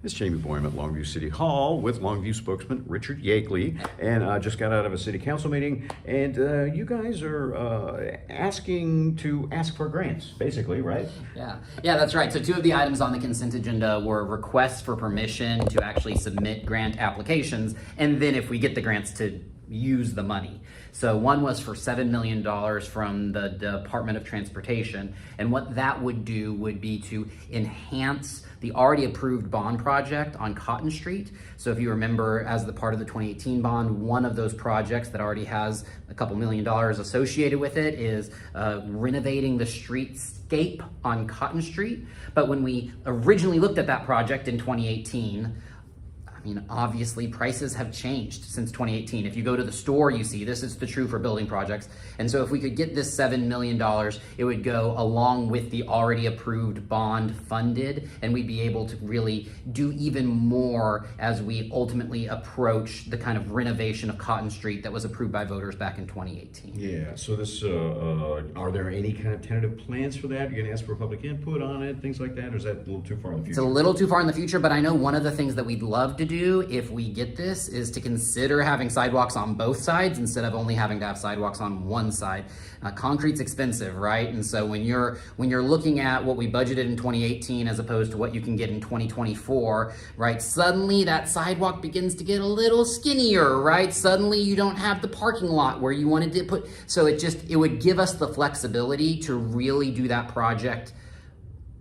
It's Jamie Boyum at Longview City Hall with Longview spokesman Richard Yakeley, and I just got out of a city council meeting, and you guys are asking to ask for grants, basically, right? Yeah, that's right. So two of the items on the consent agenda were requests for permission to actually submit grant applications, and then if we get the grants, to use the money. So one was for $7 million from the Department of Transportation, and what that would do would be to enhance the already approved bond project on Cotton Street. So if you remember, as the part of the 2018 bond, one of those projects that already has a couple $1 million associated with it is renovating the streetscape on Cotton Street. But when we originally looked at that project in 2018, obviously prices have changed since 2018. If you go to the store, you see this is true for building projects. And so if we could get this $7 million, it would go along with the already approved bond funded, and we'd be able to really do even more as we ultimately approach the kind of renovation of Cotton Street that was approved by voters back in 2018. Yeah, so this, are there any kind of tentative plans for that? You're gonna ask for public input on it, things like that, or is that a little too far in the future? It's a little too far in the future, but I know one of the things that we'd love to do if we get this is to consider having sidewalks on both sides instead of only having to have sidewalks on one side. Concrete's expensive, right? And so when you're looking at what we budgeted in 2018 as opposed to what you can get in 2024, right? Suddenly that sidewalk begins to get a little skinnier, right? Suddenly you don't have the parking lot where you wanted to put, so it would give us the flexibility to really do that project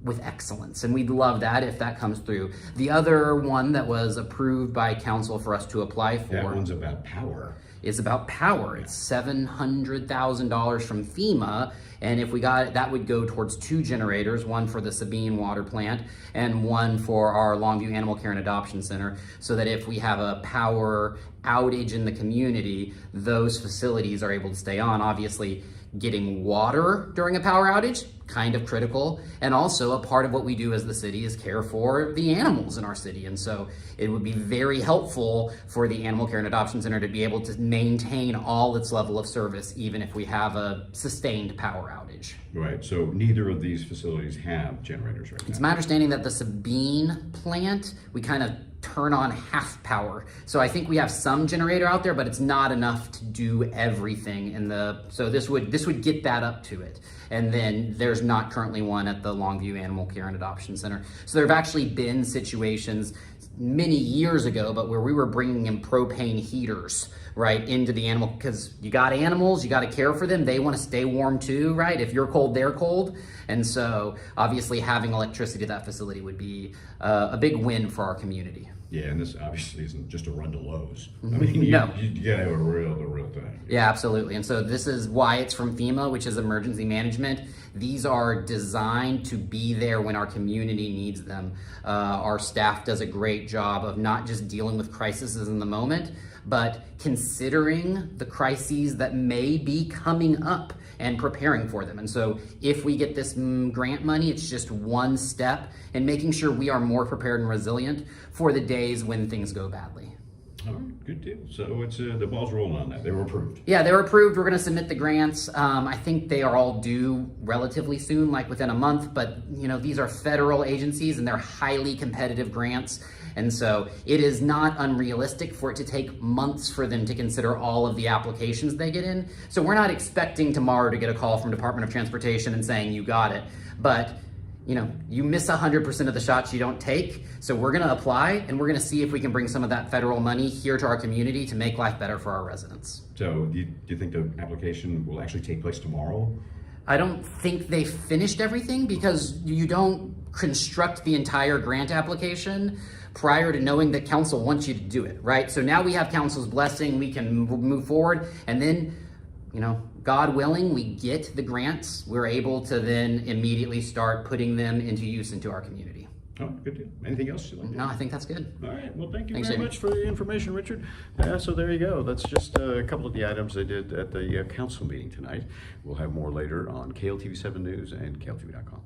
with excellence, and we'd love that if that comes through. The other one that was approved by council for us to apply for— That one's about power. It's about power. It's $700,000 from FEMA, and if we got it, that would go towards 2 generators, one for the Sabine water plant and one for our Longview Animal Care and Adoption Center, so that if we have a power outage in the community, those facilities are able to stay on. Obviously, getting water during a power outage, kind of critical, and also a part of what we do as the city is care for the animals in our city. And so it would be very helpful for the Animal Care and Adoption Center to be able to maintain all its level of service, even if we have a sustained power outage. Right, so neither of these facilities have generators right now. It's my understanding that the Sabine plant, we kind of turn on half power. So I think we have some generator out there, but it's not enough to do everything so this would get that up to it. And then there's not currently one at the Longview Animal Care and Adoption Center. So there have actually been situations many years ago, but where we were bringing in propane heaters, right, into the animal, because you got animals, you got to care for them. They want to stay warm too, right? If you're cold, they're cold. And so obviously having electricity to that facility would be a big win for our community. Yeah, and this obviously isn't just a run to Lowe's. I No. mean, you gotta have a real thing. Yeah, absolutely. And so this is why it's from FEMA, which is emergency management. These are designed to be there when our community needs them. Our staff does a great job of not just dealing with crises in the moment, but considering the crises that may be coming up and preparing for them. And so if we get this grant money, it's just one step in making sure we are more prepared and resilient for the days when things go badly. All right, good deal. So it's the ball's rolling on that. They were approved. Yeah, they were approved. We're going to submit the grants. I think they are all due relatively soon, like within a month. But these are federal agencies and they're highly competitive grants. And so it is not unrealistic for it to take months for them to consider all of the applications they get in. So we're not expecting tomorrow to get a call from Department of Transportation and saying you got it. But you miss 100% of the shots you don't take. So we're gonna apply and we're gonna see if we can bring some of that federal money here to our community to make life better for our residents. So do you think the application will actually take place tomorrow? I don't think they finished everything because you don't construct the entire grant application prior to knowing that council wants you to do it, right? So now we have council's blessing, we can move forward, and then, God willing, we get the grants, we're able to then immediately start putting them into use into our community. Oh, good deal. Anything else you'd like to No, I think that's good. All right. Well, thank you Thanks, very Jamie. much for the information, Richard. So there you go. That's just a couple of the items they did at the council meeting tonight. We'll have more later on KLTV7 News and KLTV.com.